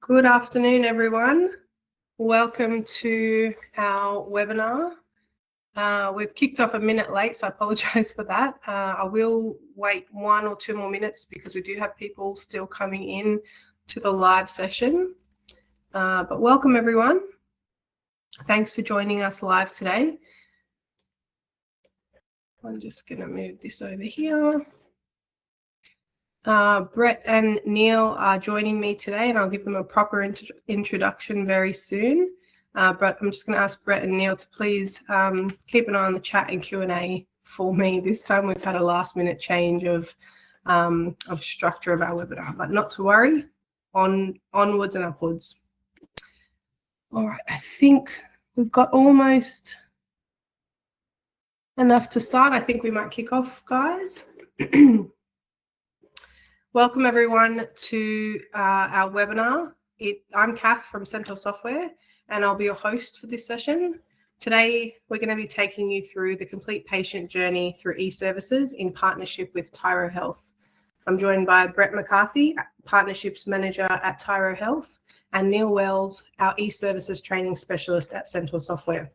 Good afternoon, everyone. Welcome to our webinar. We've kicked off a minute late, so I apologise for that. I will wait 1 or 2 more minutes because we do have people still coming in to the live session. But welcome, everyone. Thanks for joining us live today. I'm just going to move this over here. Brett and Neil are joining me today, and I'll give them a proper introduction very soon. But I'm just going to ask Brett and Neil to please keep an eye on the chat and Q&A for me. This time we've had a last-minute change of structure of our webinar, but not to worry. Onwards and upwards. All right, I think we've got almost enough to start. I think we might kick off, guys. Welcome everyone to our webinar. I'm Kath from Central Software, and I'll be your host for this session. Today, we're going to be taking you through the complete patient journey through eServices in partnership with Tyro Health. I'm joined by Brett McCarthy, Partnerships Manager at Tyro Health, and Neil Wells, our eServices Training Specialist at Central Software.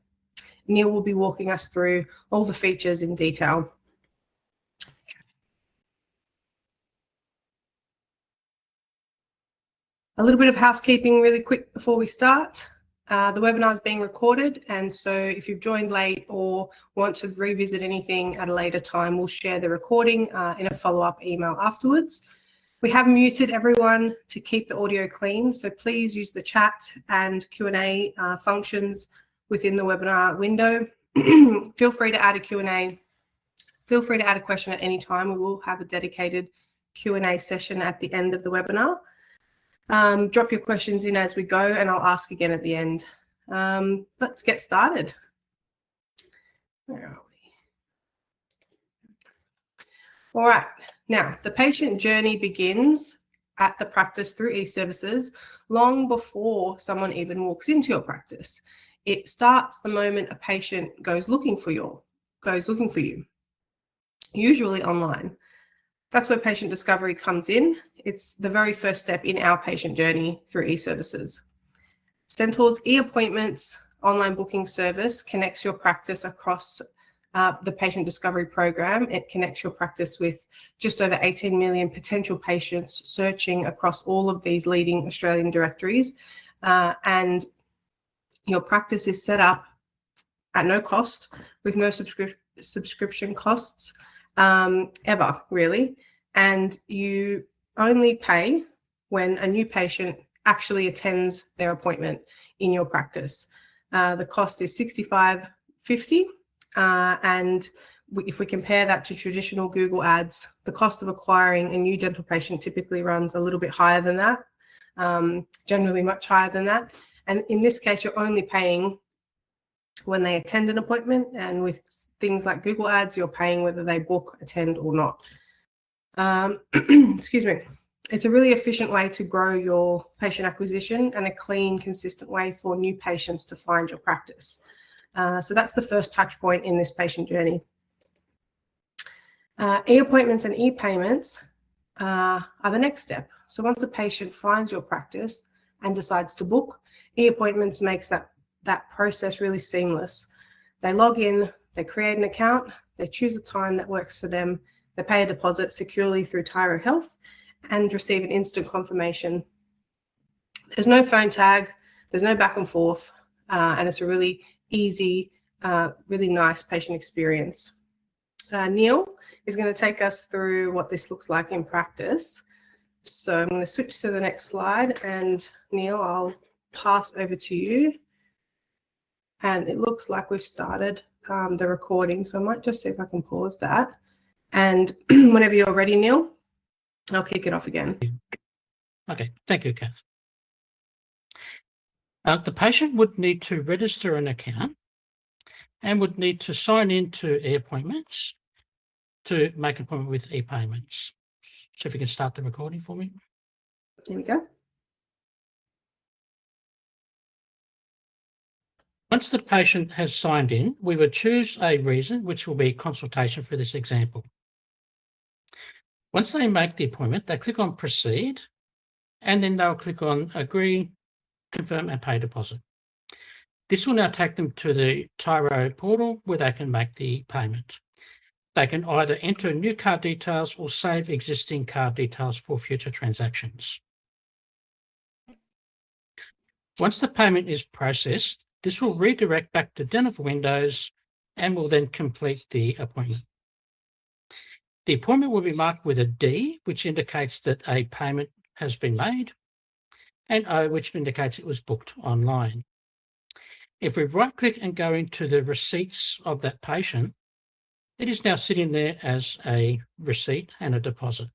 Neil will be walking us through all the features in detail. A little bit of housekeeping really quick before we start. The webinar is being recorded, and so if you've joined late or want to revisit anything at a later time, we'll share the recording in a follow-up email afterwards. We have muted everyone to keep the audio clean, so please use the chat and Q&A functions within the webinar window. Feel free to add a Q&A. Feel free to add a question at any time. We will have a dedicated Q&A session at the end of the webinar. Drop your questions in as we go, and I'll ask again at the end. Let's get started. Where are we? All right. Now, the patient journey begins at the practice through eServices long before someone even walks into your practice. It starts the moment a patient goes looking for you, usually online. That's where patient discovery comes in. It's the very first step in our patient journey through eServices. Centor's e-appointments online booking service connects your practice across the patient discovery program. It connects your practice with just over 18 million potential patients searching across all of these leading Australian directories. And your practice is set up at no cost, with no subscription costs ever, really. And you only pay when a new patient actually attends their appointment in your practice. The cost is $65.50, and if we compare that to traditional Google ads, the cost of acquiring a new dental patient typically runs a little bit higher than that, generally much higher than that. And in this case, you're only paying when they attend an appointment, and with things like Google ads, you're paying whether they book, attend or not. Excuse me. It's a really efficient way to grow your patient acquisition and a clean, consistent way for new patients to find your practice. So that's the first touch point in this patient journey. E-appointments and e-payments are the next step. So once a patient finds your practice and decides to book, e-appointments makes that process really seamless. They log in, they create an account, they choose a time that works for them, they pay a deposit securely through Tyro Health and receive an instant confirmation. There's no phone tag, there's no back and forth, and it's a really easy, really nice patient experience. Neil is going to take us through what this looks like in practice. So I'm going to switch to the next slide, and Neil, I'll pass over to you. And it looks like we've started the recording, so I might just see if I can pause that. And whenever you're ready, Neil, I'll kick it off again. Okay, thank you, Kath. The patient would need to register an account and would need to sign into e-appointments to make an appointment with e-payments. So if you can start the recording for me. Here we go. Once the patient has signed in, we would choose a reason, which will be consultation for this example. Once they make the appointment, they click on proceed, and then they'll click on Agree, Confirm and Pay Deposit. This will now take them to the Tyro portal where they can make the payment. They can either enter new card details or save existing card details for future transactions. Once the payment is processed, this will redirect back to Dental Windows and will then complete the appointment. The appointment will be marked with a D, which indicates that a payment has been made, and O, which indicates it was booked online. If we right-click and go into the receipts of that patient, it is now sitting there as a receipt and a deposit.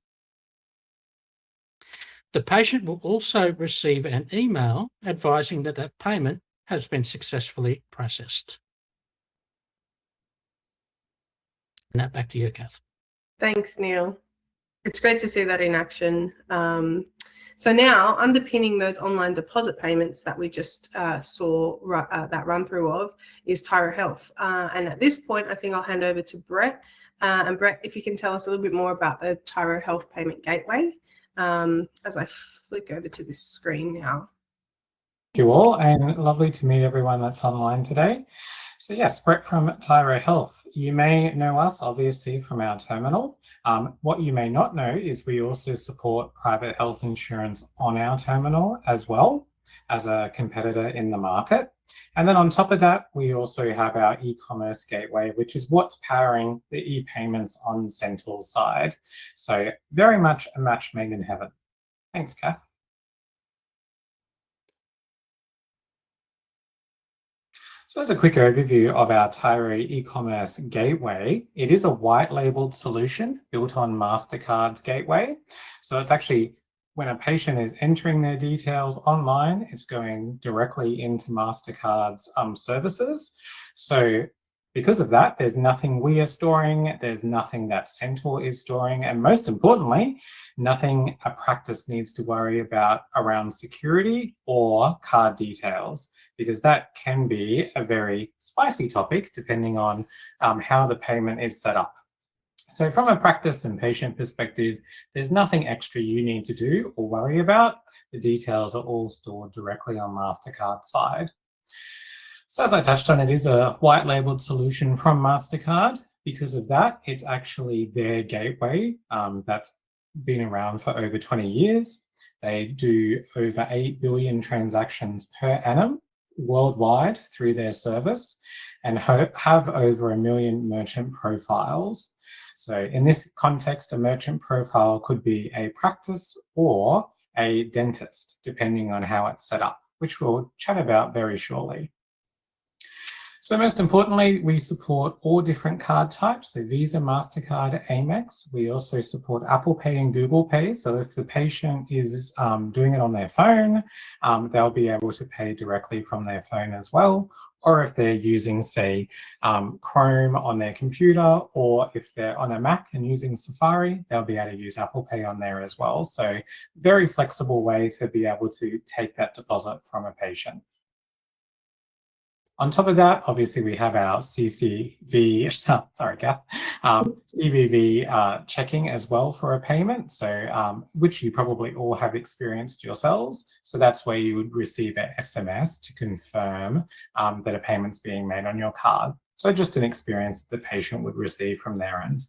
The patient will also receive an email advising that that payment has been successfully processed. And that back to you, Kath. Thanks, Neil. It's great to see that in action. So now, underpinning those online deposit payments that we just saw that run through of is Tyro Health. And at this point, I think I'll hand over to Brett. And Brett, if you can tell us a little bit more about the Tyro Health Payment Gateway as I flick over to this screen now. Thank you all, and lovely to meet everyone that's online today. So yes, Brett from Tyro Health. You may know us obviously from our terminal. What you may not know is we also support private health insurance on our terminal as well as a competitor in the market. And then on top of that, we also have our e-commerce gateway, which is what's powering the e-payments on Central's side. So very much a match made in heaven. Thanks, Kath. So as a quick overview of our Tyro e-commerce gateway, it is a white labeled solution built on MasterCard's gateway. So it's actually when a patient is entering their details online, it's going directly into MasterCard's services. So because of that, there's nothing we are storing, there's nothing that Central is storing, and most importantly, nothing a practice needs to worry about around security or card details, because that can be a very spicy topic depending on how the payment is set up. So from a practice and patient perspective, there's nothing extra you need to do or worry about. The details are all stored directly on MasterCard's side. So as I touched on, it is a white labeled solution from MasterCard. Because of that, it's actually their gateway that's been around for over 20 years. They do over 8 billion transactions per annum worldwide through their service and have over 1 million merchant profiles. So in this context, a merchant profile could be a practice or a dentist, depending on how it's set up, which we'll chat about very shortly. So most importantly, we support all different card types, so Visa, MasterCard, Amex. We also support Apple Pay and Google Pay. So if the patient is doing it on their phone, they'll be able to pay directly from their phone as well. Or if they're using, say, Chrome on their computer, or if they're on a Mac and using Safari, they'll be able to use Apple Pay on there as well. So very flexible way to be able to take that deposit from a patient. On top of that, obviously, we have our CCV, sorry, Kath, CVV checking as well for a payment, so which you probably all have experienced yourselves. So that's where you would receive an SMS to confirm that a payment's being made on your card. So just an experience that the patient would receive from their end.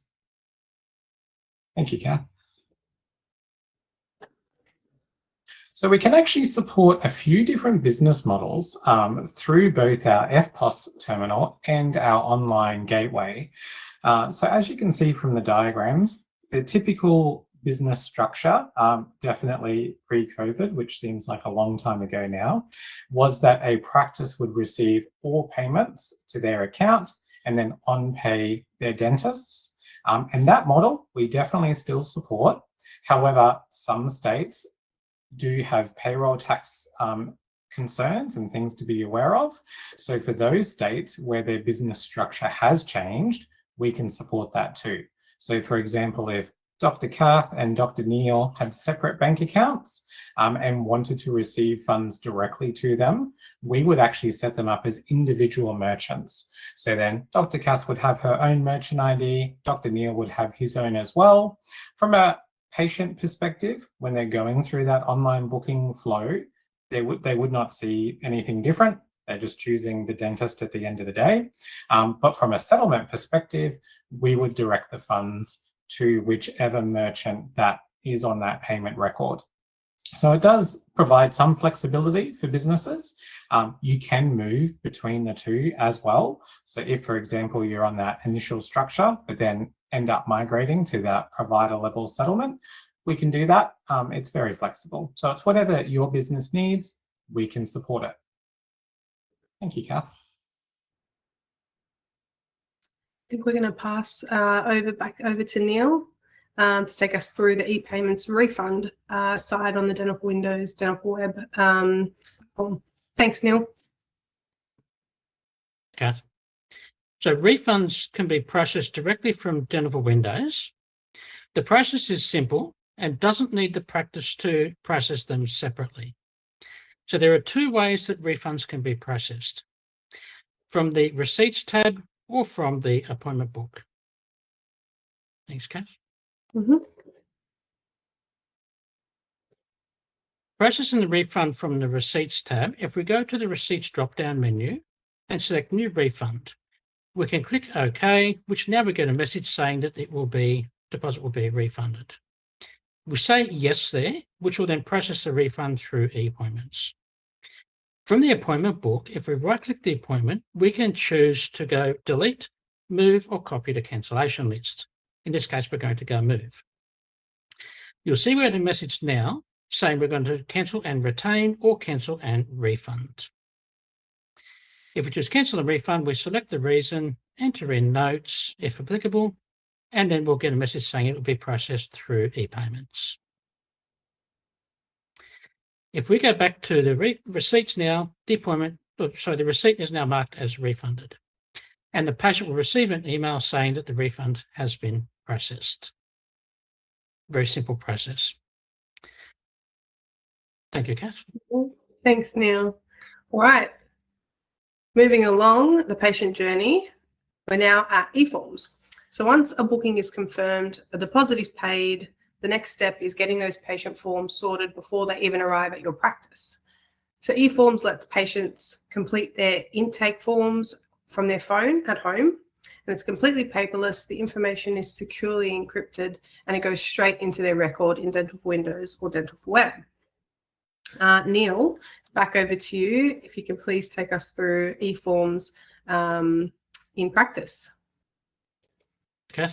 Thank you, Kath. So we can actually support a few different business models through both our FPOS terminal and our online gateway. So as you can see from the diagrams, the typical business structure, definitely pre-COVID, which seems like a long time ago now, was that a practice would receive all payments to their account and then on-pay their dentists. And that model we definitely still support. However, some states do have payroll tax concerns and things to be aware of. So for those states where their business structure has changed, we can support that too. So for example, if Dr. Kath and Dr. Neil had separate bank accounts and wanted to receive funds directly to them, we would actually set them up as individual merchants. So then Dr. Kath would have her own merchant ID, Dr. Neil would have his own as well. From a patient perspective, when they're going through that online booking flow, they would not see anything different. They're just choosing the dentist at the end of the day. But from a settlement perspective, we would direct the funds to whichever merchant that is on that payment record. So it does provide some flexibility for businesses. You can move between the two as well. So if, for example, you're on that initial structure, but then end up migrating to that provider level settlement, we can do that. It's very flexible. So it's whatever your business needs, we can support it. Thank you, Kath. I think we're going to pass back over to Neil to take us through the e-payments refund side on the Dental Windows, Dental Web. Thanks, Neil. Kath. So refunds can be processed directly from Dental Windows. The process is simple and doesn't need the practice to process them separately. So there are two ways that refunds can be processed: from the Receipts tab or from the Appointment Book. Thanks, Kath. Processing the refund from the Receipts tab, if we go to the Receipts drop-down menu and select New Refund, we can click OK, which now we get a message saying that deposit will be refunded. We say yes there, which will then process the refund through e-appointments. From the Appointment Book, if we right-click the appointment, we can choose to go delete, move, or copy to cancellation list. In this case, we're going to go move. You'll see we have a message now saying we're going to cancel and retain or cancel and refund. If we choose cancel and refund, we select the reason, enter in notes if applicable, and then we'll get a message saying it will be processed through e-payments. If we go back to the receipts now, the receipt is now marked as refunded, and the patient will receive an email saying that the refund has been processed. Very simple process. Thank you, Kath. Thanks, Neil. All right. Moving along the patient journey, we're now at e-forms. So once a booking is confirmed, a deposit is paid, the next step is getting those patient forms sorted before they even arrive at your practice. So e-forms lets patients complete their intake forms from their phone at home, and it's completely paperless. The information is securely encrypted, and it goes straight into their record in Dental Windows or Dental Web. Neil, back over to you. If you can please take us through e-forms in practice. Okay.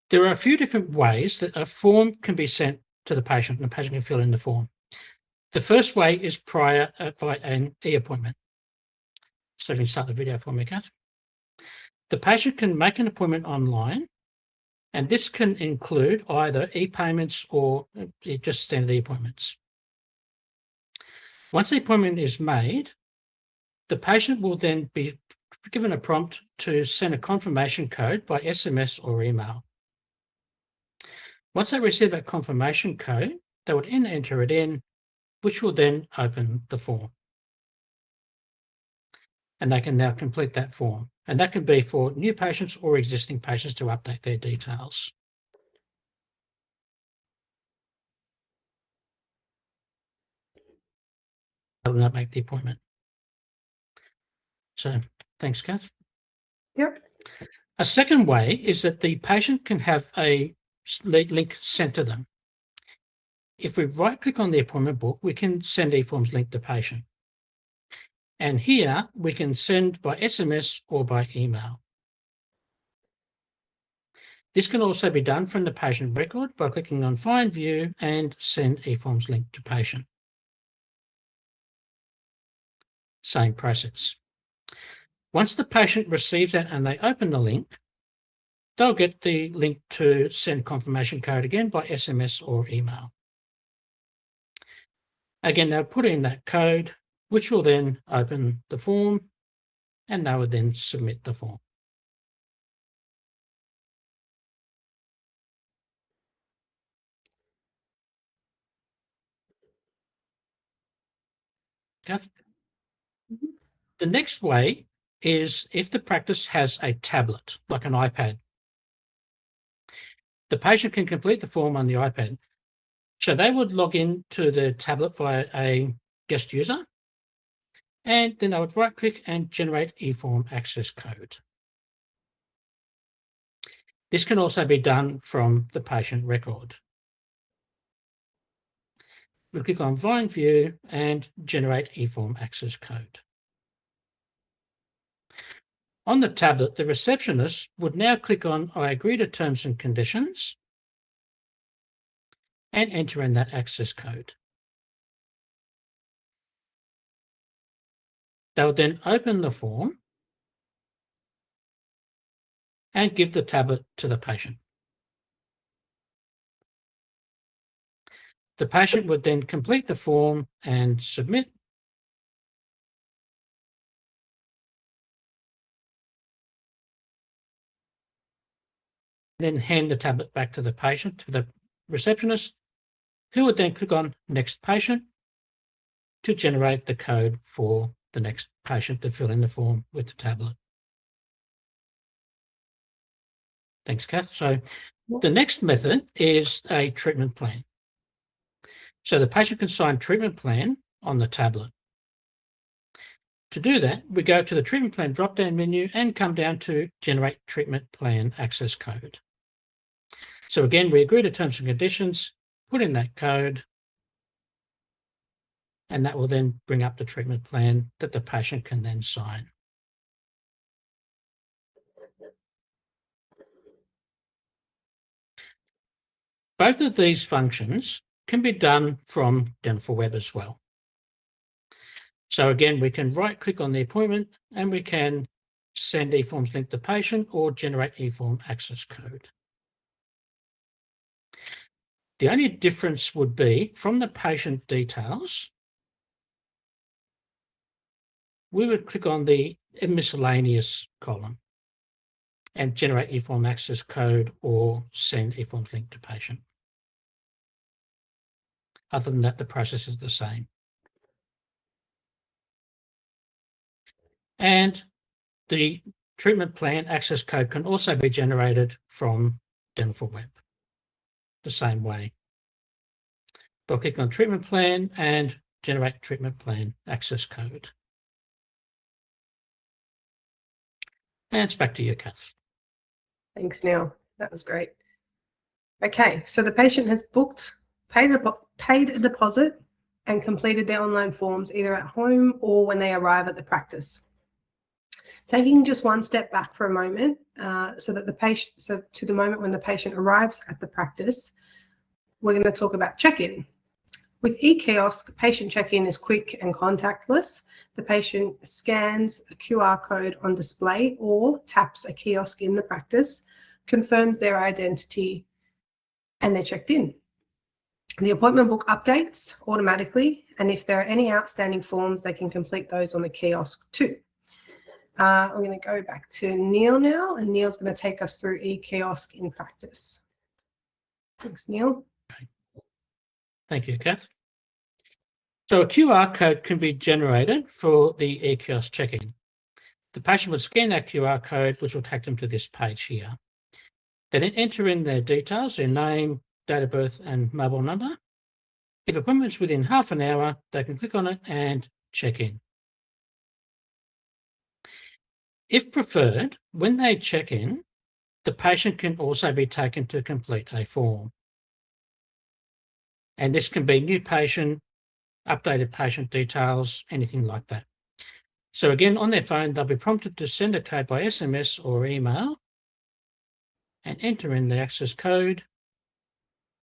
There are a few different ways that a form can be sent to the patient, and the patient can fill in the form. The first way is by an e-appointment. So if you can start the video for me, Kath. The patient can make an appointment online, and this can include either e-payments or just standard e-appointments. Once the appointment is made, the patient will then be given a prompt to send a confirmation code by SMS or email. Once they receive that confirmation code, they would then enter it in, which will then open the form. And they can now complete that form. And that can be for new patients or existing patients to update their details. They'll not make the appointment. So thanks, Kath. Yep. A second way is that the patient can have a link sent to them. If we right-click on the appointment book, we can send eForms link to patient. And here we can send by SMS or by email. This can also be done from the patient record by clicking on Find View and Send eForms link to patient. Same process. Once the patient receives that and they open the link, they'll get the link to send confirmation code again by SMS or email. Again, they'll put in that code, which will then open the form, and they will then submit the form. Kath? The next way is if the practice has a tablet, like an iPad. the patient can complete the form on the iPad. So they would log in to the tablet via a guest user, and then they would right-click and generate eForm access code. This can also be done from the patient record. We'll click on Find View and generate eForm access code. On the tablet, the receptionist would now click on I agree to terms and conditions and enter in that access code. They would then open the form and give the tablet to the patient. The patient would then complete the form and submit. Then hand the tablet back to the patient, to the receptionist, who would then click on Next Patient to generate the code for the next patient to fill in the form with the tablet. Thanks, Kath. So the next method is a treatment plan. So the patient can sign treatment plan on the tablet. To do that, we go to the treatment plan drop-down menu and come down to Generate Treatment Plan Access Code. So again, we agree to terms and conditions, put in that code, and that will then bring up the treatment plan that the patient can then sign. Both of these functions can be done from Dental Web as well. So again, we can right-click on the appointment and we can send eForms link to patient or generate eForm access code. The only difference would be from the patient details, we would click on the miscellaneous column and generate eForm access code or send eForms link to patient. Other than that, the process is the same. And the treatment plan access code can also be generated from Dental Web the same way. I'll click on treatment plan and generate treatment plan access code. And it's back to you, Kath. Thanks, Neil. That was great. Okay, so the patient has booked, paid a deposit, and completed their online forms either at home or when they arrive at the practice. Taking just one step back for a moment, so to the moment when the patient arrives at the practice, we're going to talk about check-in. With eKiosk, patient check-in is quick and contactless. The patient scans a QR code on display or taps a kiosk in the practice, confirms their identity, and they're checked in. The appointment book updates automatically, and if there are any outstanding forms, they can complete those on the kiosk too. I'm going to go back to Neil now, and Neil's going to take us through eKiosk in practice. Thanks, Neil. Thank you, Kath. So a QR code can be generated for the eKiosk check-in. The patient would scan that QR code, which will take them to this page here. They then enter in their details, their name, date of birth, and mobile number. If appointment's within half an hour, they can click on it and check in. If preferred, when they check in, the patient can also be taken to complete a form. And this can be new patient, updated patient details, anything like that. So again, on their phone, they'll be prompted to send a code by SMS or email and enter in the access code,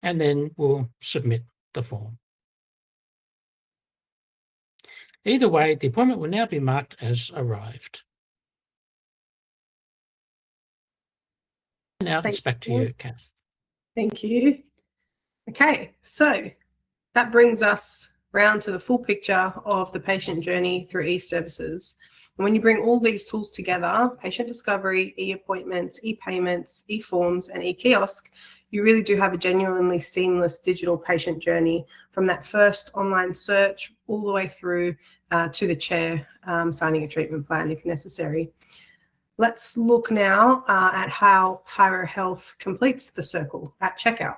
and then we'll submit the form. Either way, the appointment will now be marked as arrived. Now it's back to you, Kath. Thank you. Okay, so that brings us round to the full picture of the patient journey through eServices. And when you bring all these tools together, patient discovery, e-appointments, e-payments, e-forms, and e-kiosk, you really do have a genuinely seamless digital patient journey from that first online search all the way through to the chair signing a treatment plan if necessary. Let's look now at how Tyro Health completes the circle at checkout.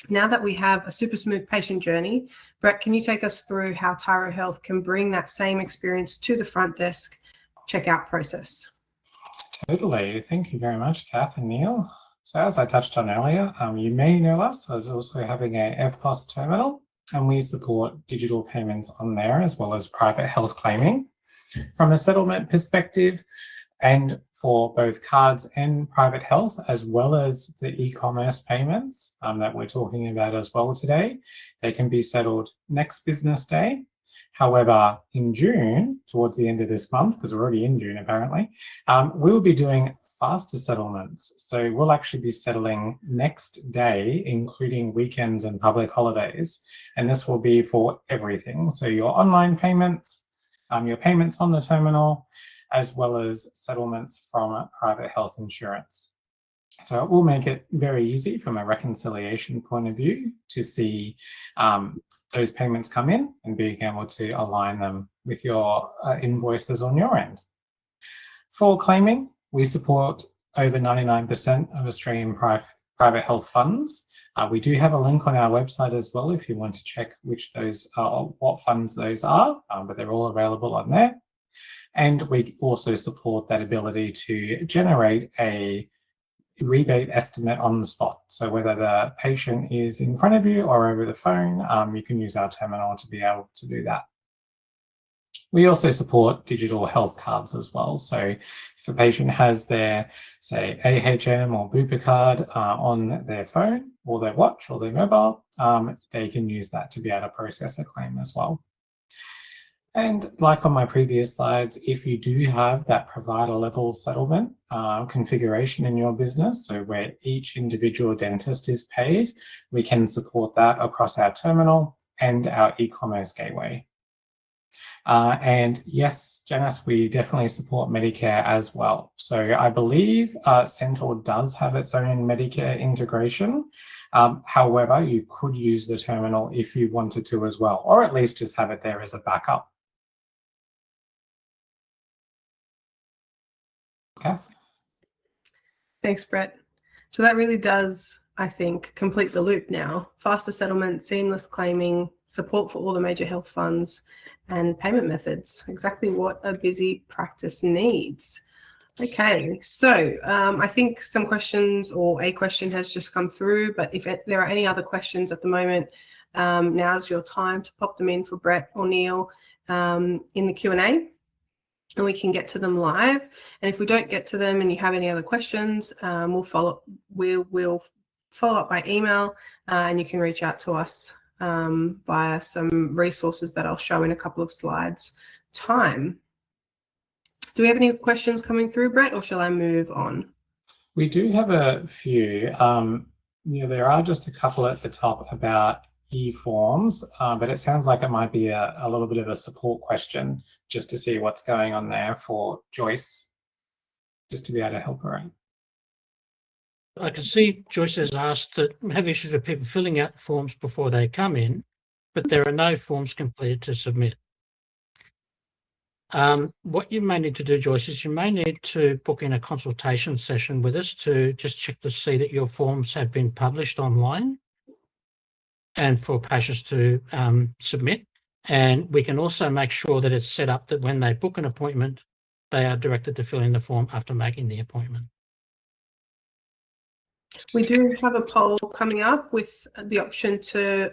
Now that we have a super smooth patient journey, Brett, can you take us through how Tyro Health can bring that same experience to the front desk checkout process? Totally. Thank you very much, Kath and Neil. So as I touched on earlier, you may know us as also having a FPOS terminal, and we support digital payments on there as well as private health claiming. From a settlement perspective, and for both cards and private health, as well as the e-commerce payments that we're talking about as well today, they can be settled next business day. However, in June, towards the end of this month, because we're already in June apparently, we will be doing faster settlements. So we'll actually be settling next day, including weekends and public holidays. And this will be for everything. So your online payments, your payments on the terminal, as well as settlements from private health insurance. So it will make it very easy from a reconciliation point of view to see those payments come in and being able to align them with your invoices on your end. For claiming, we support over 99% of Australian private health funds. We do have a link on our website as well if you want to check which those what funds those are, but they're all available on there. And we also support that ability to generate a rebate estimate on the spot. So whether the patient is in front of you or over the phone, you can use our terminal to be able to do that. We also support digital health cards as well. So if a patient has their, say, AHM or Bupa card on their phone or their watch or their mobile, they can use that to be able to process a claim as well. And like on my previous slides, if you do have that provider level settlement configuration in your business, so where each individual dentist is paid, we can support that across our terminal and our e-commerce gateway. And yes, Janice, we definitely support Medicare as well. So I believe Centaur does have its own Medicare integration. However, you could use the terminal if you wanted to as well, or at least just have it there as a backup. Kath? Thanks, Brett. So that really does, I think, complete the loop now. Faster settlement, seamless claiming, support for all the major health funds, and payment methods. Exactly what a busy practice needs. Okay, so I think some questions or a question has just come through, but if there are any other questions at the moment, now's your time to pop them in for Brett or Neil in the Q&A. And we can get to them live. And if we don't get to them and you have any other questions, we'll follow up by email and you can reach out to us via some resources that I'll show in a couple of slides time. Do we have any questions coming through, Brett, or shall I move on? We do have a few. There are just a couple at the top about e-forms, but it sounds like it might be a little bit of a support question just to see what's going on there for Joyce, just to be able to help her out. I can see Joyce has asked that we have issues with people filling out forms before they come in, but there are no forms completed to submit. What you may need to do, Joyce, is you may need to book in a consultation session with us to just check to see that your forms have been published online and for patients to submit. And we can also make sure that it's set up that when they book an appointment, they are directed to fill in the form after making the appointment. We do have a poll coming up with the option to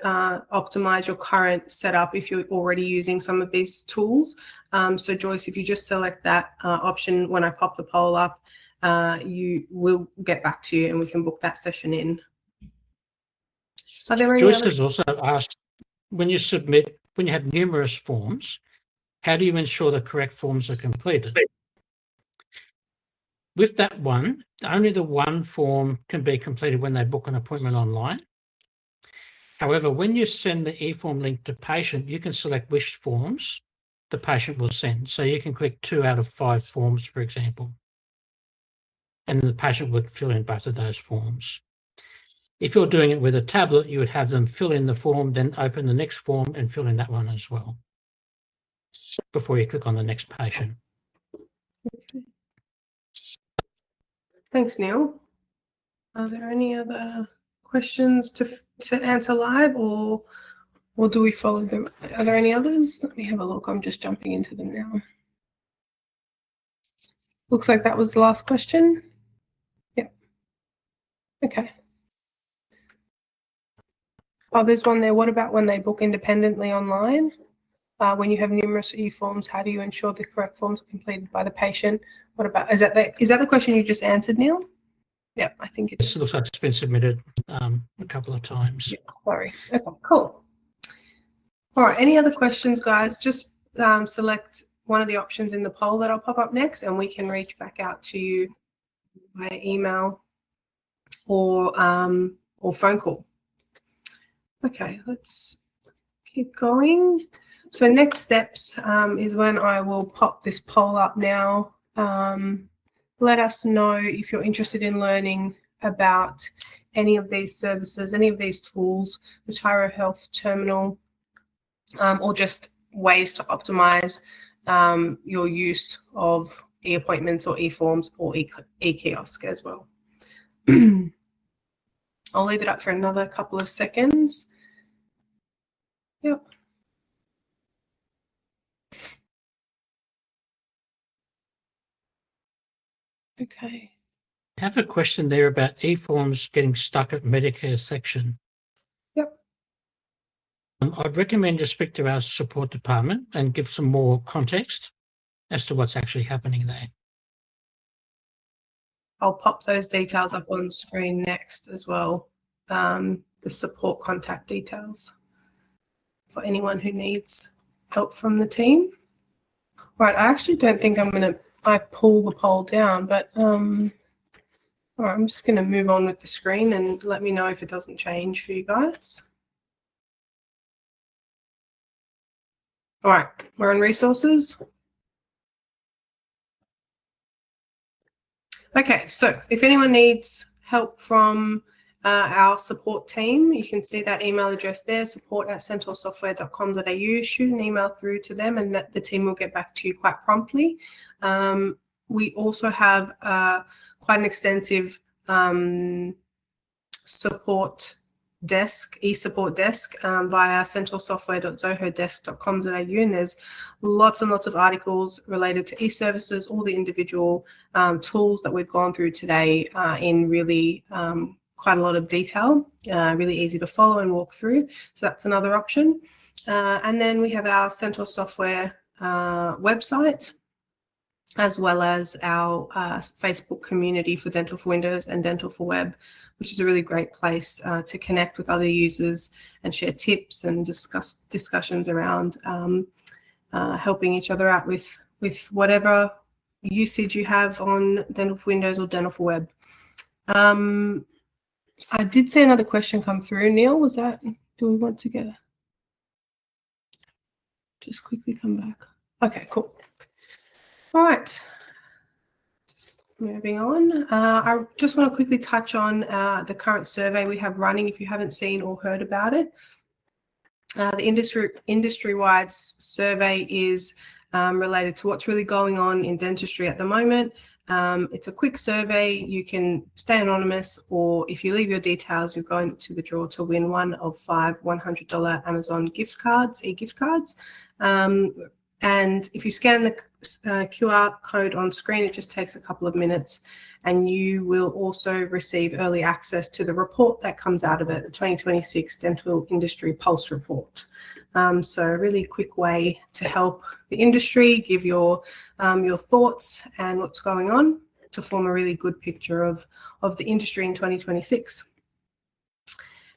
optimize your current setup if you're already using some of these tools. So Joyce, if you just select that option when I pop the poll up, you will get back to you and we can book that session in. Are there any Joyce other... has also asked, when you submit, when you have numerous forms, how do you ensure the correct forms are completed? With that one, only the one form can be completed when they book an appointment online. However, when you send the e-form link to patient, you can select which forms the patient will send. So you can click 2 out of 5 forms, for example, and the patient would fill in both of those forms. If you're doing it with a tablet, you would have them fill in the form, then open the next form and fill in that one as well before you click on the next patient. Okay. Thanks, Neil. Are there any other questions to answer live, or do we follow them? Are there any others? Let me have a look. I'm just jumping into them now. Looks like that was the last question. Yep. Okay. Oh, there's one there. What about when they book independently online? When you have numerous e-forms, how do you ensure the correct forms are completed by the patient? What about, is that the question you just answered, Neil? Yeah, I think it is. It looks like it's been submitted a couple of times. Yeah, sorry. Okay, cool. All right, any other questions, guys? Just select one of the options in the poll that'll pop up next, and we can reach back out to you via email or phone call. Okay, let's keep going. So next steps is when I will pop this poll up now. Let us know if you're interested in learning about any of these services, any of these tools, the Tyro Health Terminal, or just ways to optimize your use of e-appointments or e-forms or e-kiosk as well. I'll leave it up for another couple of seconds. Yep. Okay. I have a question there about e-forms getting stuck at Medicare section. Yep. I'd recommend you speak to our support department and give some more context as to what's actually happening there. I'll pop those details up on screen next as well. The support contact details for anyone who needs help from the team. Right, I actually don't think I pull the poll down, but all right, I'm just going to move on with the screen and let me know if it doesn't change for you guys. All right, we're on resources. Okay, so if anyone needs help from our support team, you can see that email address there, support@centaursoftware.com.au. Shoot an email through to them and the team will get back to you quite promptly. We also have quite an extensive support desk, e-support desk via centaursoftware.zohodesk.com.au, and there's lots and lots of articles related to e-services, all the individual tools that we've gone through today in really quite a lot of detail, really easy to follow and walk through. So that's another option. And then we have our Centaur Software website, as well as our Facebook community for Dental for Windows and Dental for Web, which is a really great place to connect with other users and share tips and discussions around helping each other out with whatever usage you have on Dental for Windows or Dental for Web. I did see another question come through. Neil, was that, do we want to get, just quickly come back? Okay, cool. All right, just moving on. I just want to quickly touch on the current survey we have running if you haven't seen or heard about it. The industry-wide survey is related to what's really going on in dentistry at the moment. It's a quick survey. You can stay anonymous, or if you leave your details, you're going to the draw to win one of 5 $100 Amazon gift cards, e-gift cards. And if you scan the QR code on screen, it just takes a couple of minutes, and you will also receive early access to the report that comes out of it, the 2026 Dental Industry Pulse Report. So a really quick way to help the industry, give your thoughts and what's going on to form a really good picture of the industry in 2026.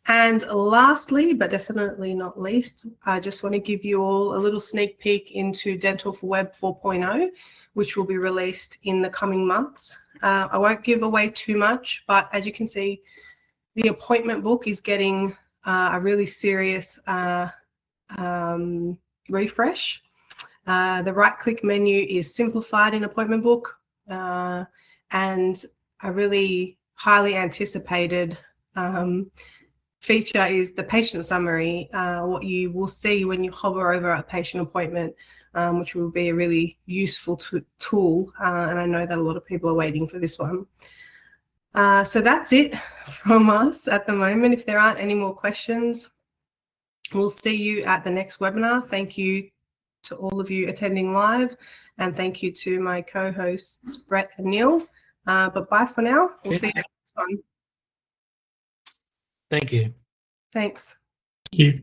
And lastly, but definitely not least, I just want to give you all a little sneak peek into Dental for Web 4.0, which will be released in the coming months. I won't give away too much, but as you can see, the appointment book is getting a really serious refresh. The right-click menu is simplified in appointment book, and a really highly anticipated feature is the patient summary, what you will see when you hover over a patient appointment, which will be a really useful tool, and I know that a lot of people are waiting for this one. So that's it from us at the moment. If there aren't any more questions, we'll see you at the next webinar. Thank you to all of you attending live, and thank you to my co-hosts, Brett and Neil. But bye for now. We'll see you at the next one. Thank you. Thanks. Thank you.